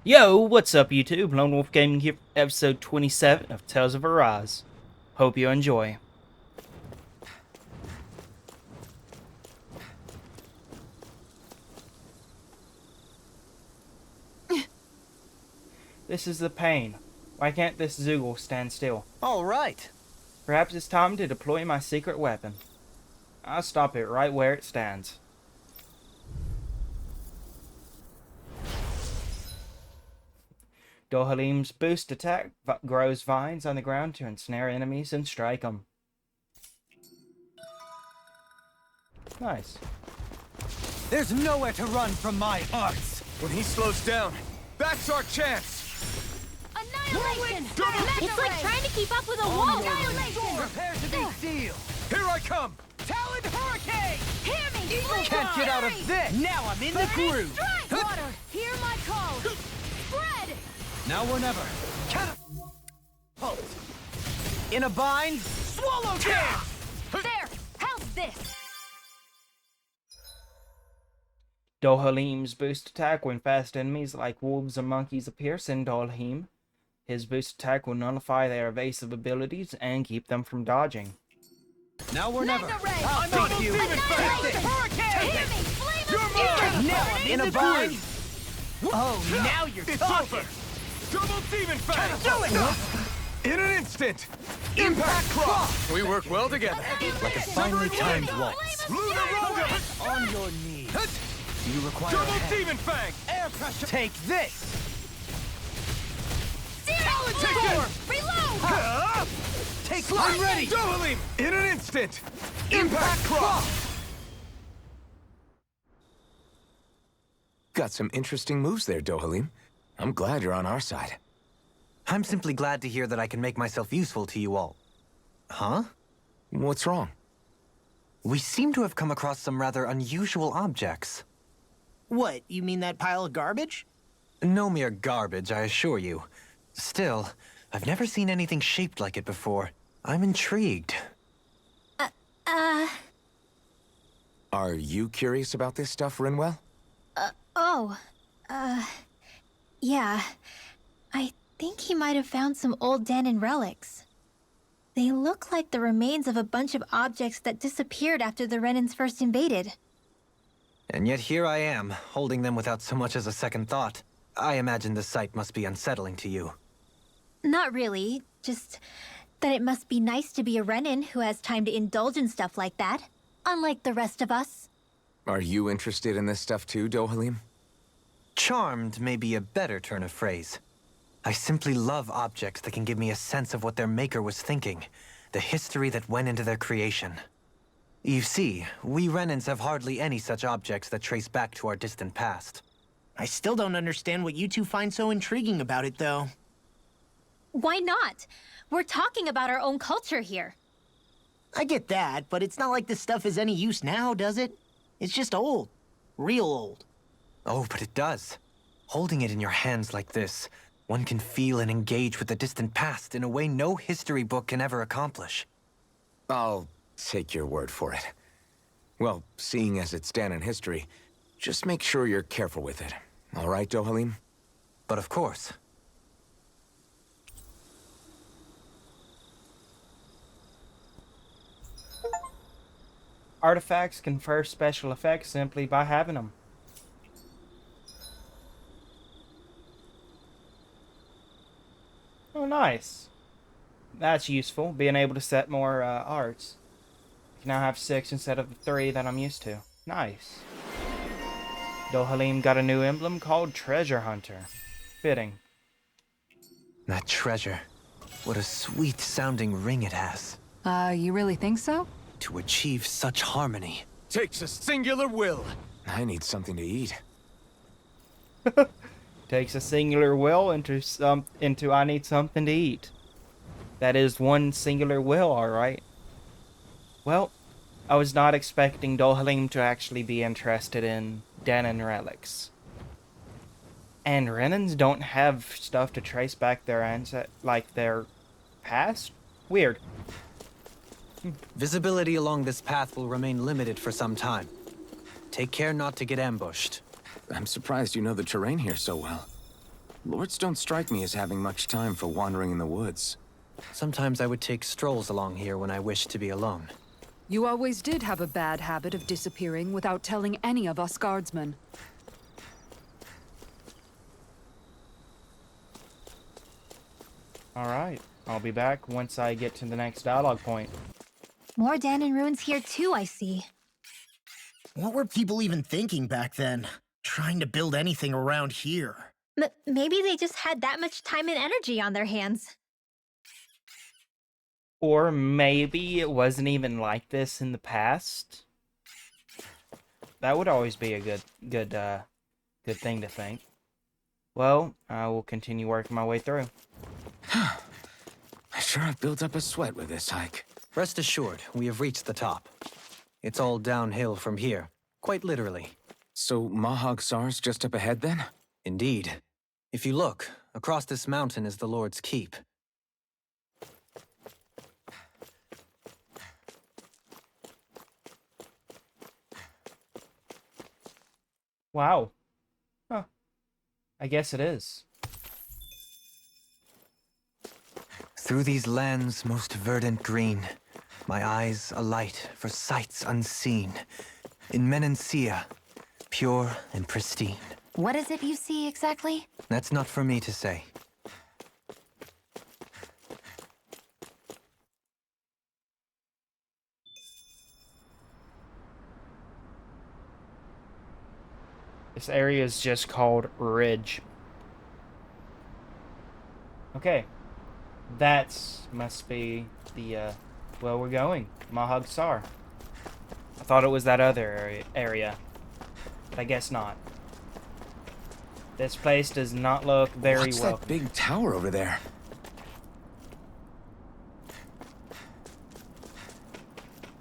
Yo, what's up YouTube? Lone Wolf Gaming here for episode 27 of Tales of Arise. Hope you enjoy. This is the pain. Why can't this Zoogle stand still? All right. Perhaps it's time to deploy my secret weapon. I'll stop it right where it stands. Dohalim's boost attack grows vines on the ground to ensnare enemies and strike them. Nice. There's nowhere to run from my arts. When he slows down, that's our chance! Annihilation! Double- It's like trying to keep up with a wall! Annihilation! Prepare to be sealed. Here I come! Taloned Hurricane! Hear me! Eagle Flame can't get out of Fury! this. Now I'm in the groove. Strike! Water, hear my call! Spread! Now or never. Catapult. In a bind. Swallow dance. There! How's this? Dohalim's boost attack when fast enemies like wolves or monkeys appear send Dohalim. His boost attack will nullify their evasive abilities and keep them from dodging. Now or never. Magna Ray! I'll take you. Annihilation! Hurricane. Hear me! Flame You're of mine! Fury! Now I'm in a bind. Oh, now you're It's talking. over! Double Demon Fang! Do it. In an instant! Impact Cross! We work well together. Like a finely timed waltz. Luna Ronda! On your knees. Do you require a Double hand? Demon Fang! Air pressure. Take this. Searing Taken! Flame! Reload! Ah! Take. I'm ready. Dohalim! In an instant! Impact Cross! Got some interesting moves there, Dohalim. I'm glad you're on our side. I'm simply glad to hear that I can make myself useful to you all. Huh? What's wrong? We seem to have come across some rather unusual objects. What, you mean that pile of garbage? No mere garbage, I assure you. Still, I've never seen anything shaped like it before. I'm intrigued. Are you curious about this stuff, Rinwell? Yeah. I think he might have found some old Danon relics. They look like the remains of a bunch of objects that disappeared after the Renans first invaded. And yet here I am, holding them without so much as a second thought. I imagine the sight must be unsettling to you. Not really, just that it must be nice to be a Renan who has time to indulge in stuff like that, unlike the rest of us. Are you interested in this stuff too, Dohalim? Charmed may be a better turn of phrase. I simply love objects that can give me a sense of what their maker was thinking, the history that went into their creation. You see, we Renans have hardly any such objects that trace back to our distant past. I still don't understand what you two find so intriguing about it, though. Why not? We're talking about our own culture here. I get that, but it's not like this stuff is any use now, does it? It's just old. Real old. Oh, but it does. Holding it in your hands like this, one can feel and engage with the distant past in a way no history book can ever accomplish. I'll take your word for it. Well, seeing as it's Danon history, just make sure you're careful with it. All right, Dohalim? But of course. Artifacts confer special effects simply by having them. Oh, nice. That's useful, being able to set more arts. I can now have 6 instead of the 3 that I'm used to. Nice. Dohalim got a new emblem called Treasure Hunter. Fitting. That treasure. What a sweet-sounding ring it has. You really think so? To achieve such harmony. Takes a singular will. I need something to eat. Takes a singular will into I need something to eat. That is one singular will, alright. Well, I was not expecting Dohalim to actually be interested in Danon relics. And Renans don't have stuff to trace back their their past? Weird. Visibility along this path will remain limited for some time. Take care not to get ambushed. I'm surprised you know the terrain here so well. Lords don't strike me as having much time for wandering in the woods. Sometimes I would take strolls along here when I wished to be alone. You always did have a bad habit of disappearing without telling any of us guardsmen. Alright, I'll be back once I get to the next dialogue point. More Danon ruins here too, I see. What were people even thinking back then? Trying to build anything around here. Maybe they just had that much time and energy on their hands. Or maybe it wasn't even like this in the past. That would always be a good thing to think. Well, I will continue working my way through. I sure have built up a sweat with this hike. Rest assured, we have reached the top. It's all downhill from here, quite literally. So Mahag Saar's just up ahead then? Indeed. If you look, across this mountain is the Lord's Keep. Wow. Huh. I guess it is. Through these lands most verdant green, my eyes alight for sights unseen. In Menancia, pure and pristine. What is it you see exactly? That's not for me to say. This area is just called Ridge. Okay. That must be the, well, we're going. Mahag Saar. I thought it was that other area. But I guess not. This place does not look very What's well. that big tower over there?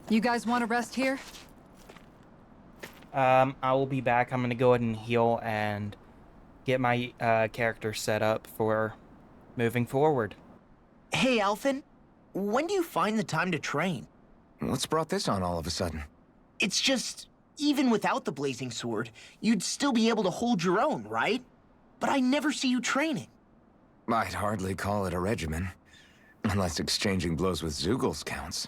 You guys want to rest here? I will be back. I'm gonna go ahead and heal and get my character set up for moving forward. Hey, Alphen. When do you find the time to train? What's brought this on all of a sudden? It's just, even without the blazing sword, you'd still be able to hold your own, right? But I never see you training. I'd hardly call it a regimen. Unless exchanging blows with Zeugles counts.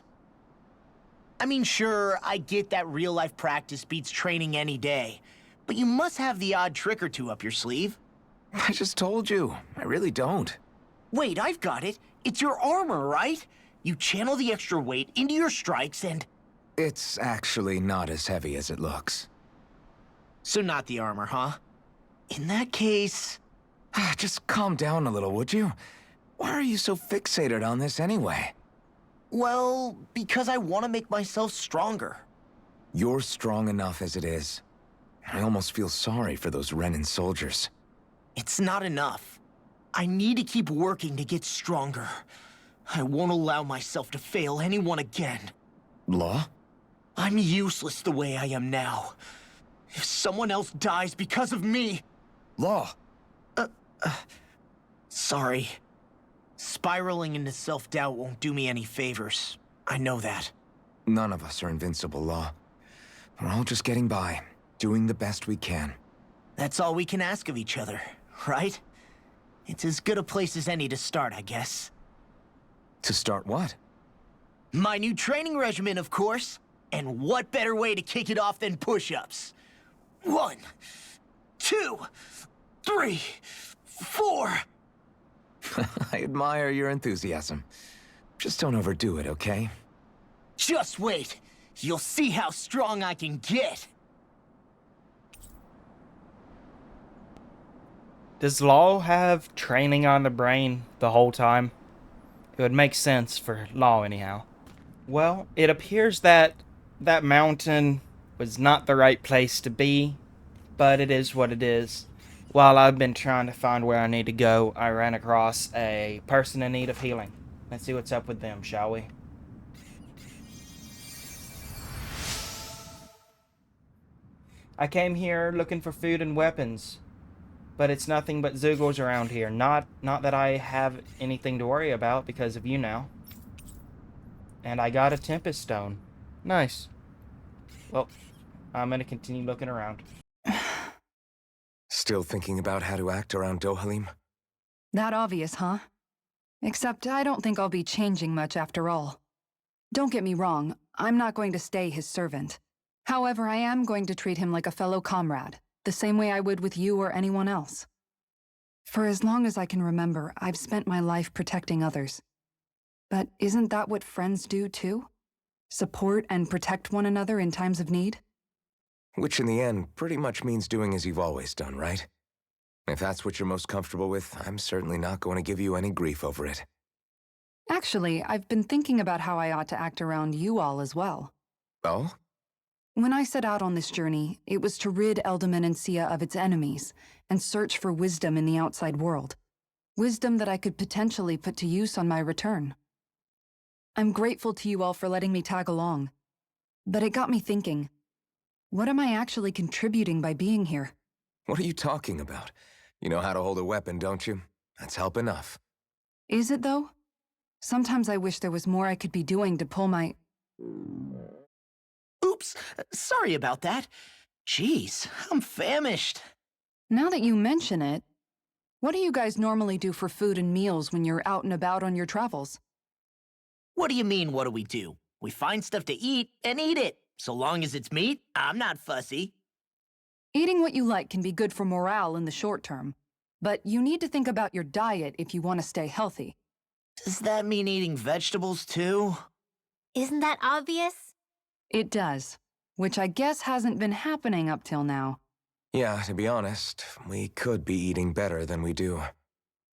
I mean, sure, I get that real-life practice beats training any day. But you must have the odd trick or two up your sleeve. I just told you. I really don't. Wait, I've got it. It's your armor, right? You channel the extra weight into your strikes and... It's actually not as heavy as it looks. So not the armor, huh? In that case... Just calm down a little, would you? Why are you so fixated on this anyway? Well, because I want to make myself stronger. You're strong enough as it is. I almost feel sorry for those Renan soldiers. It's not enough. I need to keep working to get stronger. I won't allow myself to fail anyone again. Law? I'm useless the way I am now. If someone else dies because of me... Law! Sorry. Spiraling into self-doubt won't do me any favors. I know that. None of us are invincible, Law. We're all just getting by, doing the best we can. That's all we can ask of each other, right? It's as good a place as any to start, I guess. To start what? My new training regimen, of course. And what better way to kick it off than push-ups? 1, 2, 3, 4... I admire your enthusiasm. Just don't overdo it, okay? Just wait. You'll see how strong I can get. Does Law have training on the brain the whole time? It would make sense for Law anyhow. Well, it appears that that mountain was not the right place to be, but it is what it is. While I've been trying to find where I need to go, I ran across a person in need of healing. Let's see what's up with them, shall we? I came here looking for food and weapons, but it's nothing but Zeugles around here. Not that I have anything to worry about because of you now. And I got a Tempest Stone. Nice. Well, I'm gonna continue looking around. Still thinking about how to act around Dohalim? That obvious, huh? Except I don't think I'll be changing much after all. Don't get me wrong, I'm not going to stay his servant. However, I am going to treat him like a fellow comrade, the same way I would with you or anyone else. For as long as I can remember, I've spent my life protecting others. But isn't that what friends do too? Support and protect one another in times of need? Which in the end pretty much means doing as you've always done, right? If that's what you're most comfortable with, I'm certainly not going to give you any grief over it. Actually, I've been thinking about how I ought to act around you all as well. Oh? When I set out on this journey, it was to rid Eldaman and Sia of its enemies and search for wisdom in the outside world. Wisdom that I could potentially put to use on my return. I'm grateful to you all for letting me tag along. But it got me thinking, what am I actually contributing by being here? What are you talking about? You know how to hold a weapon, don't you? That's help enough. Is it, though? Sometimes I wish there was more I could be doing to pull my... Oops, sorry about that. Jeez, I'm famished. Now that you mention it, what do you guys normally do for food and meals when you're out and about on your travels? What do you mean, what do we do? We find stuff to eat and eat it. So long as it's meat, I'm not fussy. Eating what you like can be good for morale in the short term, but you need to think about your diet if you want to stay healthy. Does that mean eating vegetables too? Isn't that obvious? It does, which I guess hasn't been happening up till now. Yeah, to be honest, we could be eating better than we do.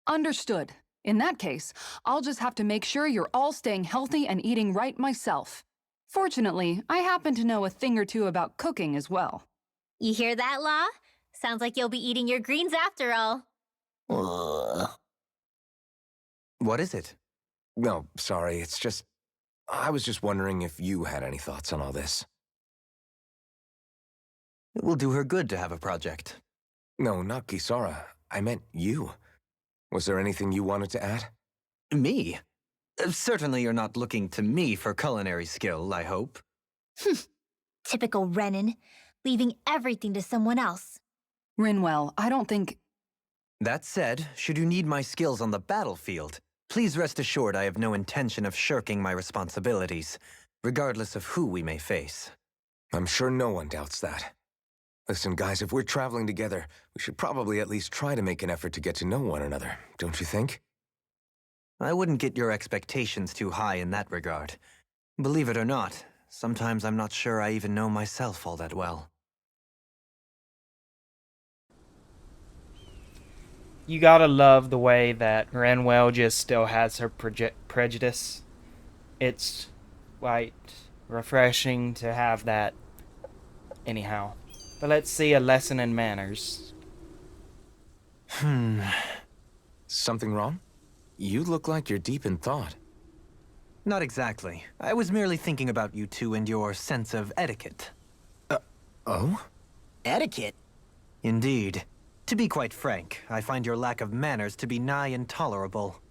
Understood. In that case, I'll just have to make sure you're all staying healthy and eating right myself. Fortunately, I happen to know a thing or two about cooking as well. You hear that, Law? Sounds like you'll be eating your greens after all. What is it? No, sorry, it's just... I was just wondering if you had any thoughts on all this. It will do her good to have a project. No, not Kisara. I meant you. Was there anything you wanted to add? Me? Certainly you're not looking to me for culinary skill, I hope. Typical Renan, leaving everything to someone else. Rinwell, I don't think... That said, should you need my skills on the battlefield, please rest assured I have no intention of shirking my responsibilities, regardless of who we may face. I'm sure no one doubts that. Listen, guys, if we're traveling together, we should probably at least try to make an effort to get to know one another, don't you think? I wouldn't get your expectations too high in that regard. Believe it or not, sometimes I'm not sure I even know myself all that well. You gotta love the way that Rinwell just still has her prejudice. It's quite refreshing to have that. Anyhow. But let's see a lesson in manners. Something wrong? You look like you're deep in thought. Not exactly. I was merely thinking about you two and your sense of etiquette. Oh? Etiquette? Indeed. To be quite frank, I find your lack of manners to be nigh intolerable.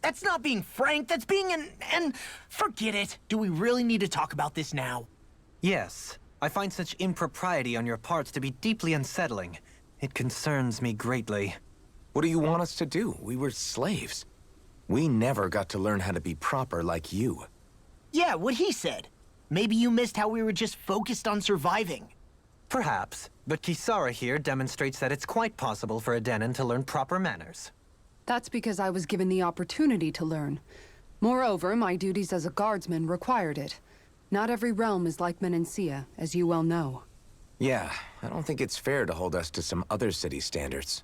That's not being frank, that's being and forget it. Do we really need to talk about this now? Yes. I find such impropriety on your parts to be deeply unsettling. It concerns me greatly. What do you want us to do? We were slaves. We never got to learn how to be proper like you. Yeah, what he said. Maybe you missed how we were just focused on surviving. Perhaps, but Kisara here demonstrates that it's quite possible for a Denon to learn proper manners. That's because I was given the opportunity to learn. Moreover, my duties as a guardsman required it. Not every realm is like Menancia, as you well know. Yeah, I don't think it's fair to hold us to some other city's standards.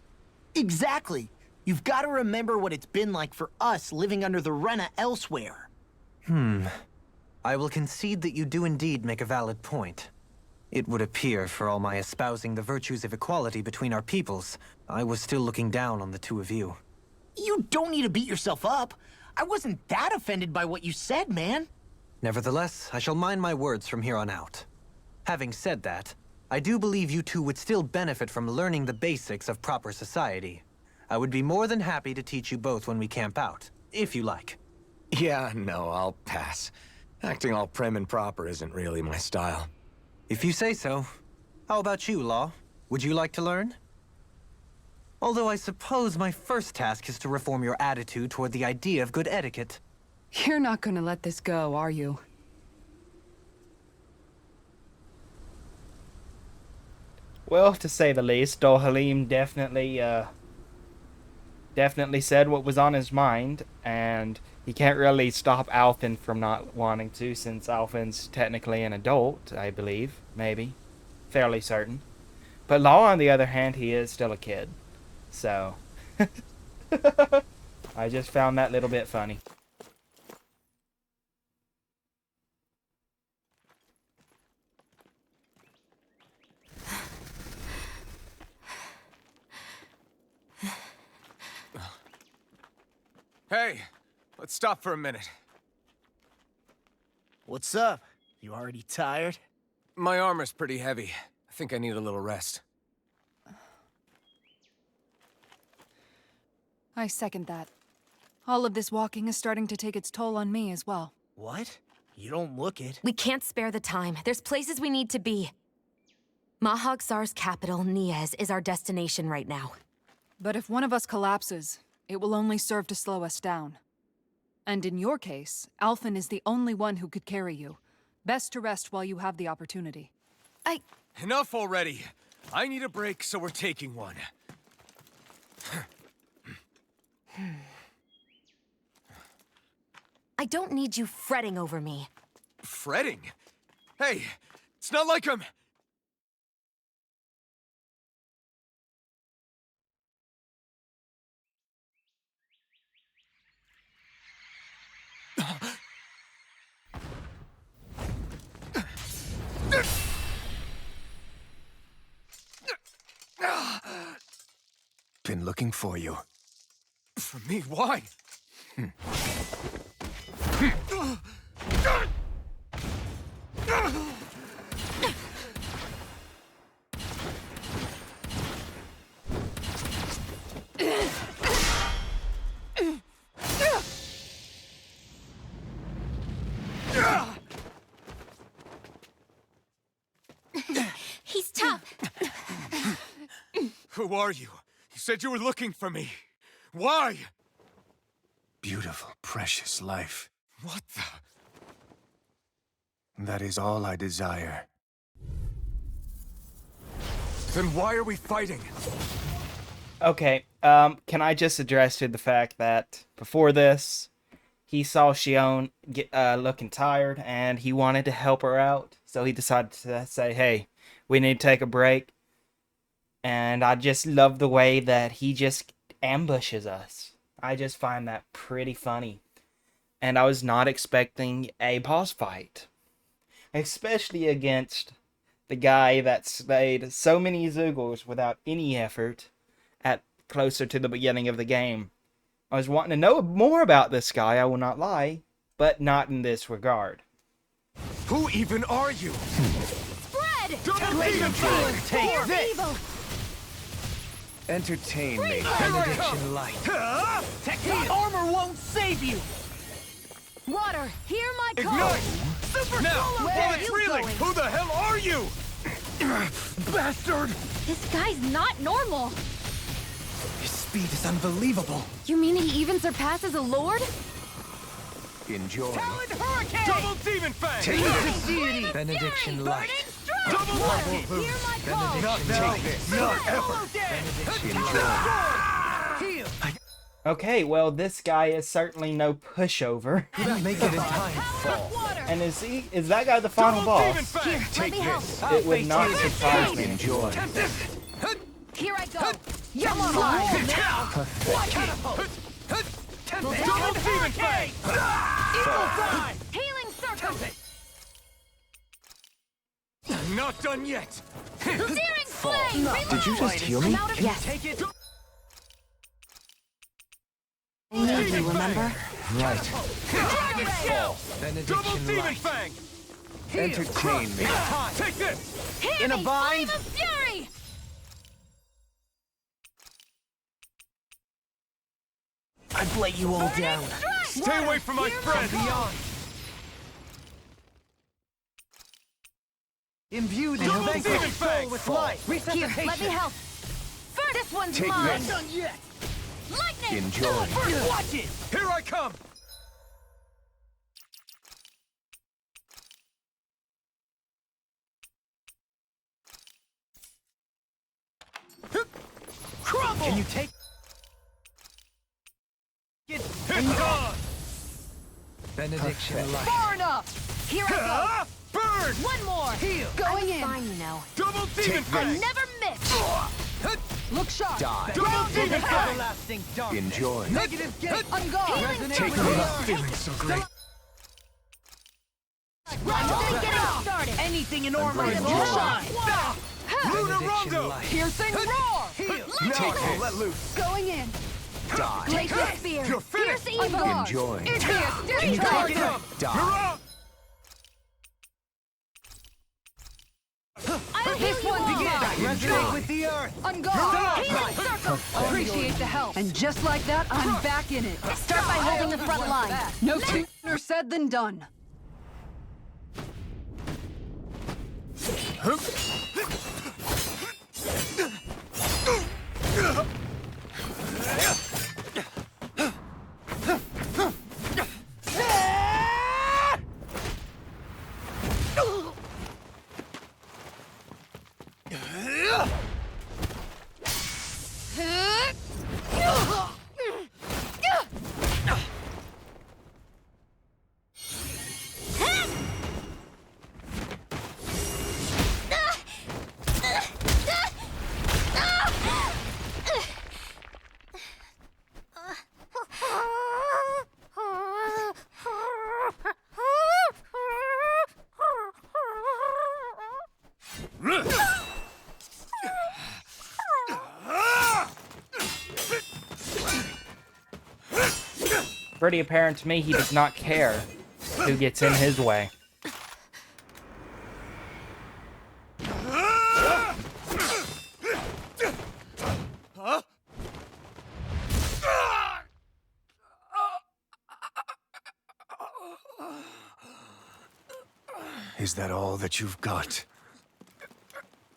Exactly. You've got to remember what it's been like for us living under the Rena elsewhere. I will concede that you do indeed make a valid point. It would appear, for all my espousing the virtues of equality between our peoples, I was still looking down on the two of you. You don't need to beat yourself up. I wasn't that offended by what you said, man. Nevertheless, I shall mind my words from here on out. Having said that, I do believe you two would still benefit from learning the basics of proper society. I would be more than happy to teach you both when we camp out, if you like. Yeah, no, I'll pass. Acting all prim and proper isn't really my style. If you say so. How about you, Law? Would you like to learn? Although I suppose my first task is to reform your attitude toward the idea of good etiquette. You're not gonna let this go, are you? Well, to say the least, Dol Halim definitely said what was on his mind, and he can't really stop Alphen from not wanting to, since Alphen's technically an adult, I believe, maybe, fairly certain. But Law, on the other hand, he is still a kid, so I just found that little bit funny. Hey, let's stop for a minute. What's up? You already tired? My armor's pretty heavy. I think I need a little rest. I second that. All of this walking is starting to take its toll on me as well. What? You don't look it. We can't spare the time. There's places we need to be. Mahag Saar's capital, Niez, is our destination right now. But if one of us collapses, it will only serve to slow us down. And in your case, Alphen is the only one who could carry you. Best to rest while you have the opportunity. Enough already! I need a break, so we're taking one. I don't need you fretting over me. Fretting? Hey, it's not like I'm... Been looking for you. For me? Why? He's tough. Who are you? You said you were looking for me. Why? Beautiful, precious life. What the... That is all I desire. Then why are we fighting? Okay, can I just address to the fact that before this, he saw Xion looking tired, and he wanted to help her out, so he decided to say, hey, we need to take a break. And I just love the way that he just ambushes us. I just find that pretty funny. And I was not expecting a boss fight. Especially against the guy that slayed so many Zeugles without any effort at closer to the beginning of the game. I was wanting to know more about this guy, I will not lie, but not in this regard. Who even are you? Spread! Take this! Evil! Entertain me. Benediction light. Technique armor won't save you! Water, hear my call! Ignite! Super Now, Solo, while where are it's you reeling, going? who the hell are you? Bastard! This guy's not normal. His speed is unbelievable. You mean he even surpasses a lord? Enjoy. Talon Hurricane! Double Demon Fang! Take The deity! Benediction light. Double Water, Double hear my call! Not now! Not ever! Heal! Okay, well, this guy is certainly no pushover. Couldn't make it in time. Water! And is that guy the final Double Demon boss? Fang! Let me help. It would not surprise me. Enjoy. Here I go. Come on, line. Double Demon Fang! Healing circle. Not done yet! Searing flame. Did you just heal me? Yes. Take it! I need you, remember? Right. Dragon Scale! Double Benediction Demon light. Fang! Entertain me. Take this! Hear In a me, bind? flame of fury. I've let you all down. Stay away from my friend! Beyond. Imbue this Double vanquished Demon soul Fang! with light. Here, Resuscitation. let me help. This one's Take mine! this. Done yet! Lightning! Enjoy. First, watch it! Here I come! Crumble! Can you take Hit on! Benediction light. Far enough! Here I Burn! go! One more! Heal! Going I'm in. fine, you know. Double demon Take I fang! never miss! Look sharp. Die. Double demon fang! everlasting darkness? Enjoy. Negative gate. On guard. Resonate Take with me. the earth. Feeling so great. Just getting started! Anything in armor going is to all enjoy. mine! Luna Benediction Rondo! light. Piercing roar. Take this. Let loose! Going in. Die. Glacial Spear! You're finished! Pierce On evil! guard. Enjoy. It'd be a stiff Here I target. come! Die. You're up! I'll heal This you one all! begins. Resonate with the earth. On guard. Healing circle! Appreciate the help. And just like that, I'm back in it. Start by holding the front line. No sooner said than done. Pretty apparent to me he does not care who gets in his way. Is that all that you've got?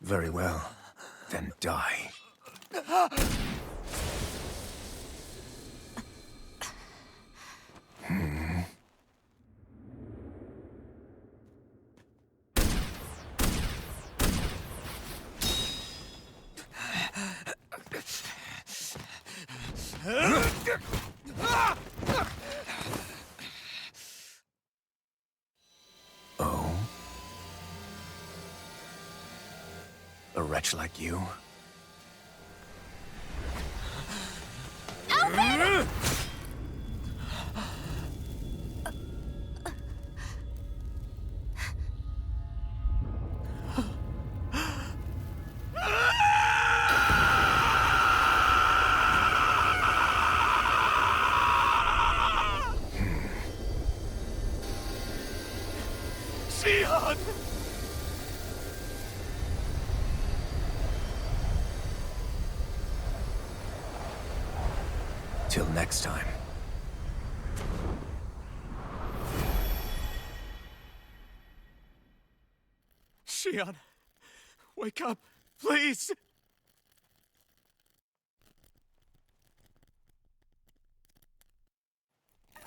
Very well. Then die. Oh? A wretch like you? Shion! Till next time. Shion! Wake up, please!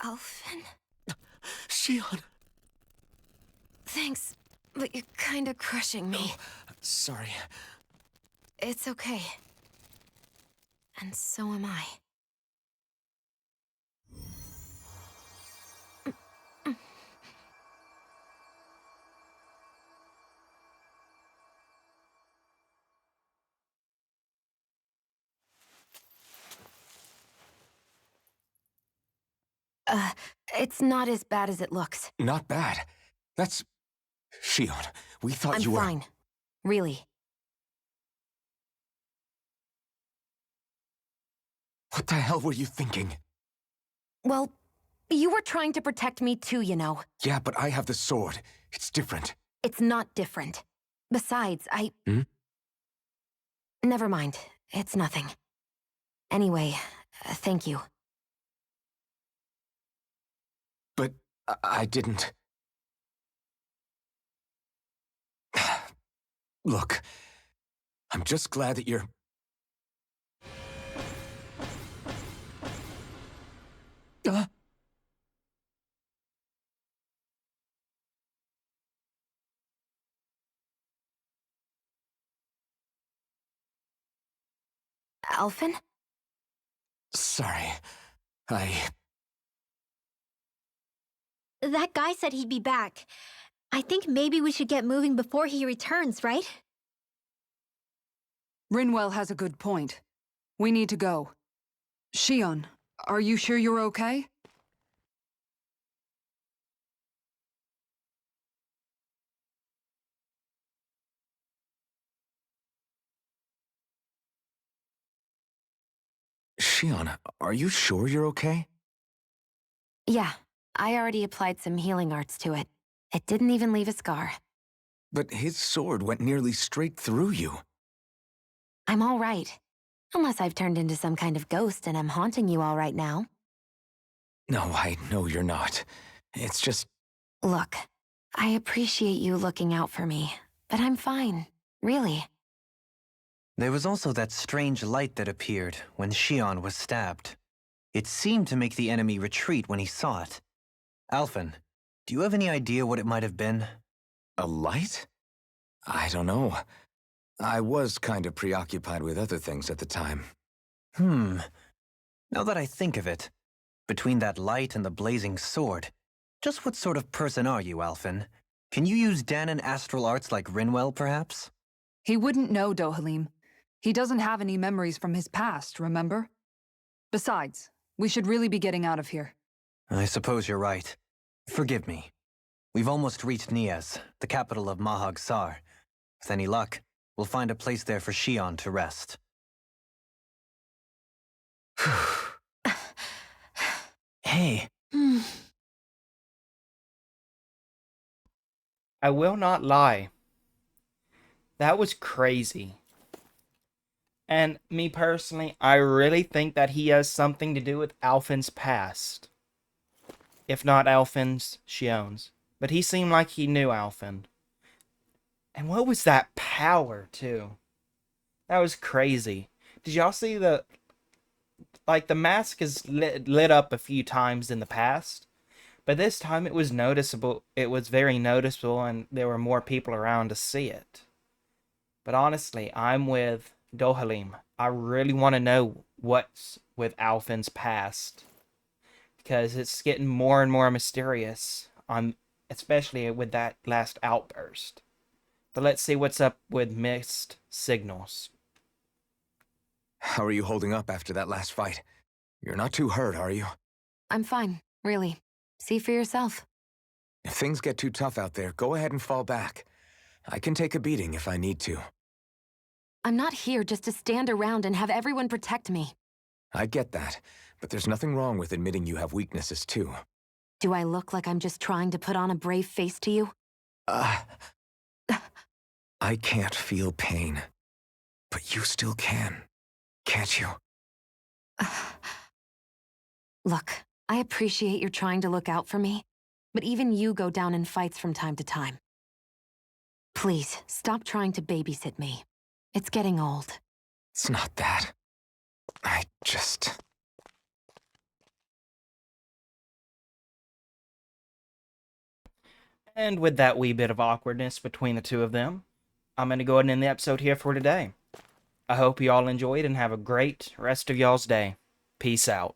Alphen? Shion! Thanks, but you're kinda crushing me. Sorry. It's okay. And so am I. It's not as bad as it looks. Not bad. That's... Shion, we thought I'm you were... fine. Really. What the hell were you thinking? Well, you were trying to protect me too, you know. Yeah, but I have the sword. It's different. It's not different. Besides, Hmm? Never mind. It's nothing. Anyway, thank you. But I didn't... Look, I'm just glad that you're... Alphen? Sorry. That guy said he'd be back. I think maybe we should get moving before he returns, right? Rinwell has a good point. We need to go. Shion, are you sure you're okay? Shion, are you sure you're okay? Yeah, I already applied some healing arts to it. It didn't even leave a scar. But his sword went nearly straight through you. I'm all right. Unless I've turned into some kind of ghost and I'm haunting you all right now. No, I know you're not. It's just... Look, I appreciate you looking out for me, but I'm fine. Really. There was also that strange light that appeared when Shion was stabbed. It seemed to make the enemy retreat when he saw it. Alphen, do you have any idea what it might have been? A light? I don't know. I was kind of preoccupied with other things at the time. Now that I think of it, between that light and the blazing sword, just what sort of person are you, Alphen? Can you use Dahnan astral arts like Rinwell, perhaps? He wouldn't know, Dohalim. He doesn't have any memories from his past, remember? Besides, we should really be getting out of here. I suppose you're right. Forgive me. We've almost reached Niez, the capital of Mahag Saar. With any luck, we'll find a place there for Shion to rest. Hey. I will not lie. That was crazy. And me personally, I really think that he has something to do with Alphen's past. If not Alphen's, Shion's. But he seemed like he knew Alphen. And what was that power, too? That was crazy. Did y'all see the... Like, the mask is lit up a few times in the past. But this time it was noticeable. It was very noticeable and there were more people around to see it. But honestly, I'm with Dohalim. I really want to know what's with Alphen's past. Because it's getting more and more mysterious. Especially with that last outburst. But let's see what's up with mixed signals. How are you holding up after that last fight? You're not too hurt, are you? I'm fine, really. See for yourself. If things get too tough out there, go ahead and fall back. I can take a beating if I need to. I'm not here just to stand around and have everyone protect me. I get that, but there's nothing wrong with admitting you have weaknesses too. Do I look like I'm just trying to put on a brave face to you? I can't feel pain. But you still can, can't you? Look, I appreciate you're trying to look out for me, but even you go down in fights from time to time. Please, stop trying to babysit me. It's getting old. It's not that. I just... And with that wee bit of awkwardness between the two of them, I'm going to go ahead and end the episode here for today. I hope you all enjoyed and have a great rest of y'all's day. Peace out.